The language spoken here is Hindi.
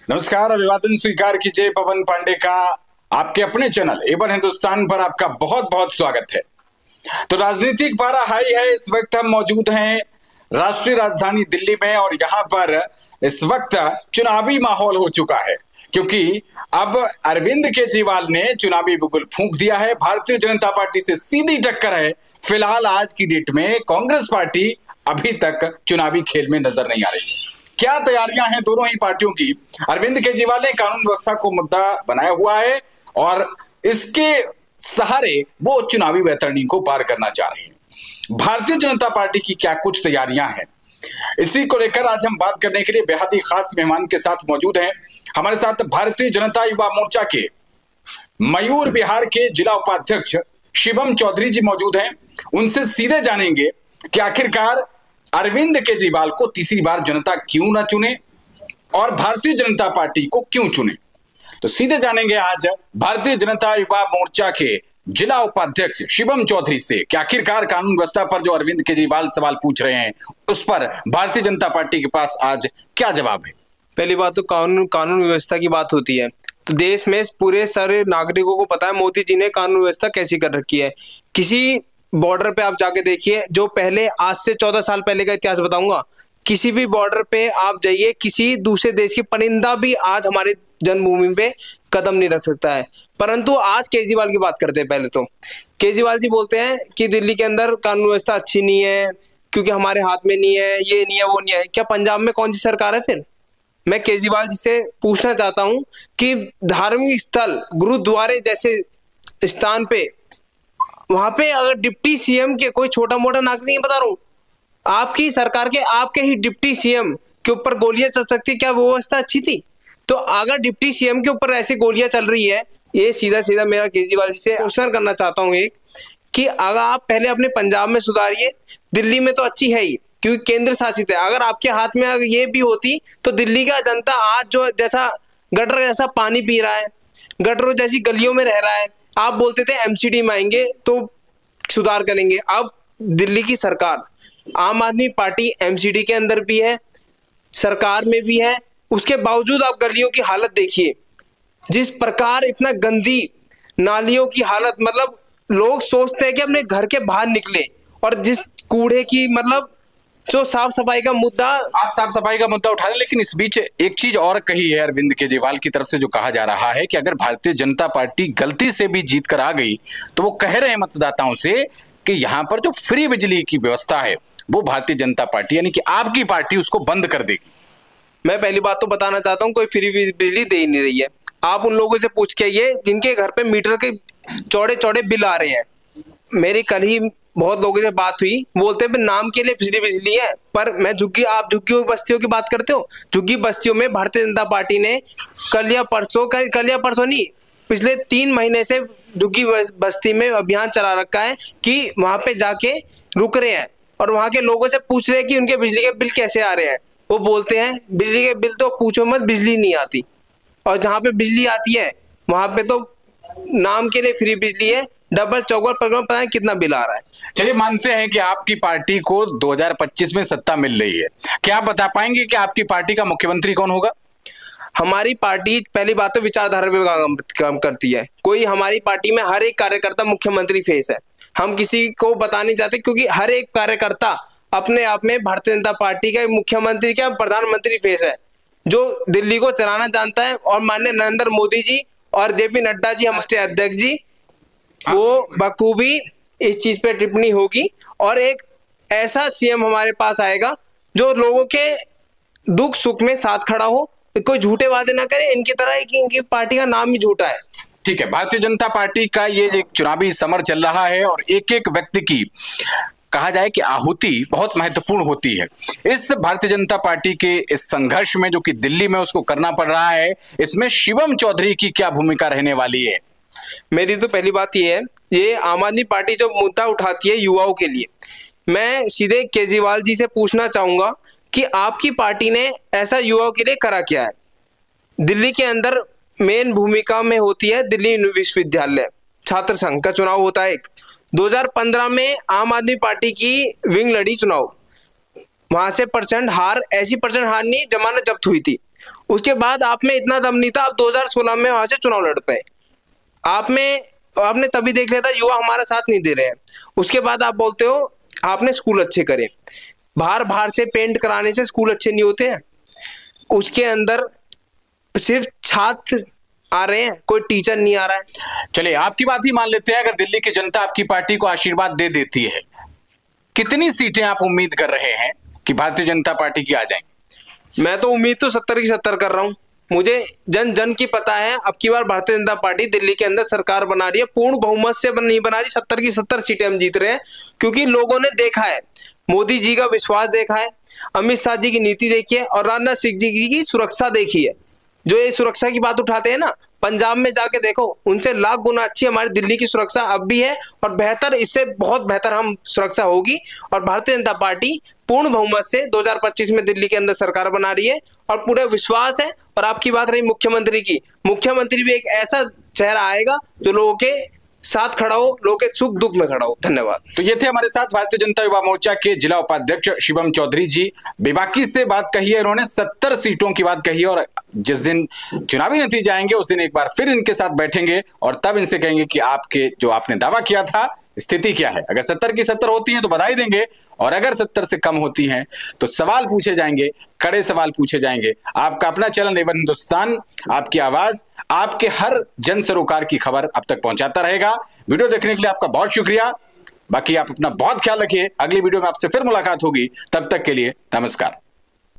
नमस्कार, अभिवादन स्वीकार कीजिए पवन पांडे का आपके अपने चैनल एवन हिंदुस्तान पर आपका बहुत बहुत स्वागत है। तो राजनीतिक पारा हाई है। इस वक्त हम मौजूद हैं राष्ट्रीय राजधानी दिल्ली में और यहाँ पर इस वक्त चुनावी माहौल हो चुका है, क्योंकि अब अरविंद केजरीवाल ने चुनावी बुगुल फूंक दिया है। भारतीय जनता पार्टी से सीधी टक्कर है। फिलहाल आज की डेट में कांग्रेस पार्टी अभी तक चुनावी खेल में नजर नहीं आ रही है। क्या तैयारियां हैं दोनों ही पार्टियों की? अरविंद केजरीवाल ने कानून व्यवस्था को मुद्दा बनाया हुआ है और इसके सहारे वो चुनावी वैतरणी को पार करना चाह रहे हैं। भारतीय जनता पार्टी की क्या कुछ तैयारियां हैं, इसी को लेकर आज हम बात करने के लिए बेहद ही खास मेहमान के साथ मौजूद हैं। हमारे साथ भारतीय जनता युवा मोर्चा के मयूर बिहार के जिला उपाध्यक्ष शिवम चौधरी जी मौजूद हैं। उनसे सीधे जानेंगे कि आखिरकार अरविंद केजरीवाल को तीसरी बार जनता क्यों ना चुने और भारतीय जनता पार्टी को क्यों चुने। तो सीधे जानेंगे आज भारतीय जनता युवा मोर्चा के जिला उपाध्यक्ष शिवम चौधरी से कि आखिरकार कानून व्यवस्था पर जो अरविंद केजरीवाल सवाल पूछ रहे हैं उस पर भारतीय जनता पार्टी के पास आज क्या जवाब है। पहली बात तो कानून व्यवस्था की बात होती है तो देश में पूरे सारे नागरिकों को पता है मोदी जी ने कानून व्यवस्था कैसी कर रखी है। किसी बॉर्डर पे आप जाके देखिए, जो पहले आज से 14 साल पहले का इतिहास बताऊंगा, किसी भी बॉर्डर पे आप जाइए, किसी दूसरे देश की परिंदा भी आज हमारे जन्मभूमि पे कदम नहीं रख सकता है। परंतु आज केजरीवाल की बात करते हैं। पहले तो केजरीवाल जी बोलते हैं कि दिल्ली के अंदर कानून व्यवस्था अच्छी नहीं है क्योंकि हमारे हाथ में नहीं है, ये नहीं है, वो नहीं है। क्या पंजाब में कौन सी सरकार है? फिर मैं केजरीवाल जी से पूछना चाहता हूं कि धार्मिक स्थल गुरुद्वारे जैसे स्थान पे, वहां पे अगर डिप्टी सीएम के कोई छोटा मोटा नागरिक, नहीं बता रहा हूं, आपकी सरकार के आपके ही डिप्टी सीएम के ऊपर गोलियां चल सकती, क्या वो व्यवस्था अच्छी थी? तो अगर डिप्टी सीएम के ऊपर ऐसी गोलियां चल रही है, ये सीधा सीधा मेरा केजरीवाल जी से क्वेश्चन करना चाहता हूं एक, कि अगर आप पहले अपने पंजाब में सुधारिए, दिल्ली में तो अच्छी है ही क्योंकि केंद्र शासित है। अगर आपके हाथ में अगर ये भी होती तो दिल्ली का जनता आज जो जैसा गटर जैसा पानी पी रहा है, गटरों जैसी गलियों में रह रहा है, आप बोलते थे एमसीडी में आएंगे तो सुधार करेंगे। अब दिल्ली की सरकार, आम आदमी पार्टी एमसीडी के अंदर भी है, सरकार में भी है, उसके बावजूद आप गलियों की हालत देखिए, जिस प्रकार इतना गंदी नालियों की हालत, मतलब लोग सोचते हैं कि अपने घर के बाहर निकले, और जिस कूड़े की, मतलब जो साफ सफाई का मुद्दा, आप साफ सफाई का मुद्दा उठा रहे हैं, लेकिन इस बीच एक चीज और कही है अरविंद केजरीवाल की तरफ से, जो कहा जा रहा है कि अगर भारतीय जनता पार्टी गलती से भी जीत कर आ गई तो वो कह रहे हैं मतदाताओं से कि यहाँ पर जो फ्री बिजली की व्यवस्था है वो भारतीय जनता पार्टी यानी कि आपकी पार्टी उसको बंद कर देगी। मैं पहली बात तो बताना चाहता हूँ, कोई फ्री बिजली दे ही नहीं रही है। आप उन लोगों से पूछ के आइए जिनके घर पे मीटर के चौड़े चौड़े बिल आ रहे हैं। मेरी कल ही बहुत लोगों से बात हुई, बोलते हैं नाम के लिए बिजली है, पर मैं आप झुग्गी बस्तियों की बात करते हो, झुग्गी बस्तियों में भारतीय जनता पार्टी ने कल या परसों नहीं, पिछले 3 महीने से झुग्गी बस्ती में अभियान चला रखा है कि वहां पे जाके रुक रहे हैं और वहां के लोगों से पूछ रहे हैं कि उनके बिजली के बिल कैसे आ रहे हैं। वो बोलते हैं बिजली के बिल तो पूछो मत, बिजली नहीं आती, और जहाँ पे बिजली आती है वहां पे तो नाम के लिए फ्री बिजली है, डबल चौकर पर पता नहीं कितना बिल आ रहा है। चलिए, मानते हैं कि आपकी पार्टी को 2025 में सत्ता मिल रही है, क्या आप बता पाएंगे कि आपकी पार्टी का मुख्यमंत्री कौन होगा? हमारी पार्टी पहली बात तो विचारधारा पे काम करती है। कोई हमारी पार्टी में हर एक कार्यकर्ता मुख्यमंत्री फेस है, हम किसी को बता नहीं चाहते क्योंकि हर एक कार्यकर्ता अपने आप में भारतीय जनता पार्टी का मुख्यमंत्री क्या प्रधानमंत्री फेस है, जो दिल्ली को चलाना जानता है। और माननीय नरेंद्र मोदी जी और जेपी नड्डा जी, हमारे अध्यक्ष जी, वो बखूबी इस चीज पे टिप्पणी होगी और एक ऐसा सीएम हमारे पास आएगा जो लोगों के दुख सुख में साथ खड़ा हो, कोई झूठे वादे ना करे इनकी तरह कि इनकी पार्टी का नाम ही झूठा है। ठीक है, भारतीय जनता पार्टी का ये एक चुनावी समर चल रहा है और एक एक व्यक्ति की कहा जाए कि आहुति बहुत महत्वपूर्ण होती है। इस भारतीय जनता पार्टी के इस संघर्ष में जो कि दिल्ली में उसको करना पड़ रहा है, इसमें शिवम चौधरी की क्या भूमिका रहने वाली है? मेरी तो पहली बात ये है, ये आम आदमी पार्टी जो मुद्दा उठाती है युवाओं के लिए, मैं सीधे केजरीवाल जी से पूछना चाहूंगा कि आपकी पार्टी ने ऐसा युवाओं के लिए करा क्या है? दिल्ली के अंदर मेन भूमिका में होती है दिल्ली विश्वविद्यालय छात्र संघ का चुनाव होता है। 2015 में आम आदमी पार्टी की विंग लड़ी चुनाव, वहां से प्रचंड हार, ऐसी प्रचंड हार नहीं, जमानत जब्त हुई थी। उसके बाद आप में इतना दम नहीं था, आप 2016 में वहां से चुनाव लड़ पाए। आपने तभी देख लिया था युवा हमारा साथ नहीं दे रहे हैं। उसके बाद आप बोलते हो आपने स्कूल अच्छे करे। बाहर से पेंट कराने से स्कूल अच्छे नहीं होते हैं। उसके अंदर सिर्फ छात्र आ रहे हैं, कोई टीचर नहीं आ रहा है। चलिए आपकी बात ही मान लेते हैं, अगर दिल्ली की जनता आपकी पार्टी को आशीर्वाद दे देती है, कितनी सीटें आप उम्मीद कर रहे हैं कि भारतीय जनता पार्टी की आ जाएंगी? मैं तो उम्मीद तो 70 की 70 कर रहा हूं। मुझे जन की पता है अब की बार भारतीय जनता पार्टी दिल्ली के अंदर सरकार बना रही है, पूर्ण बहुमत से नहीं बना रही। 70 की 70 सीटें हम जीत रहे हैं, क्योंकि लोगों ने देखा है, मोदी जी का विश्वास देखा है, अमित शाह जी की नीति देखी है और राजनाथ सिंह जी की सुरक्षा देखी है। जो ये सुरक्षा की बात उठाते हैं ना, पंजाब में जाके देखो, उनसे लाख गुना अच्छी हमारी दिल्ली की सुरक्षा अब भी है, और बेहतर, इससे बहुत बेहतर हम सुरक्षा होगी। और भारतीय जनता पार्टी पूर्ण बहुमत से 2025 में दिल्ली के अंदर सरकार बना रही है और पूरा विश्वास है। और आपकी बात रही मुख्यमंत्री की, मुख्यमंत्री भी एक ऐसा चेहरा आएगा जो लोगों के साथ खड़ा हो, लोगों के सुख दुख में खड़ा हो। धन्यवाद। तो ये थे हमारे साथ भारतीय जनता युवा मोर्चा के जिला उपाध्यक्ष शिवम चौधरी जी। बेबाकी से बात कही है इन्होंने, 70 सीटों की बात कही है, और जिस दिन चुनावी नतीजे आएंगे उस दिन एक बार फिर इनके साथ बैठेंगे और तब इनसे कहेंगे कि आपके जो आपने दावा किया था स्थिति क्या है। अगर 70 की 70 होती हैं तो बधाई देंगे, और अगर 70 से कम होती हैं तो सवाल पूछे जाएंगे, कड़े सवाल पूछे जाएंगे। आपका अपना चैनल एवन हिंदुस्तान आपकी आवाज, आपके हर जन सरोकार की खबर अब तक पहुंचाता रहेगा। वीडियो देखने के लिए आपका बहुत शुक्रिया। बाकी आप अपना बहुत ख्याल रखिए। अगली वीडियो में आपसे फिर मुलाकात होगी, तब तक के लिए नमस्कार।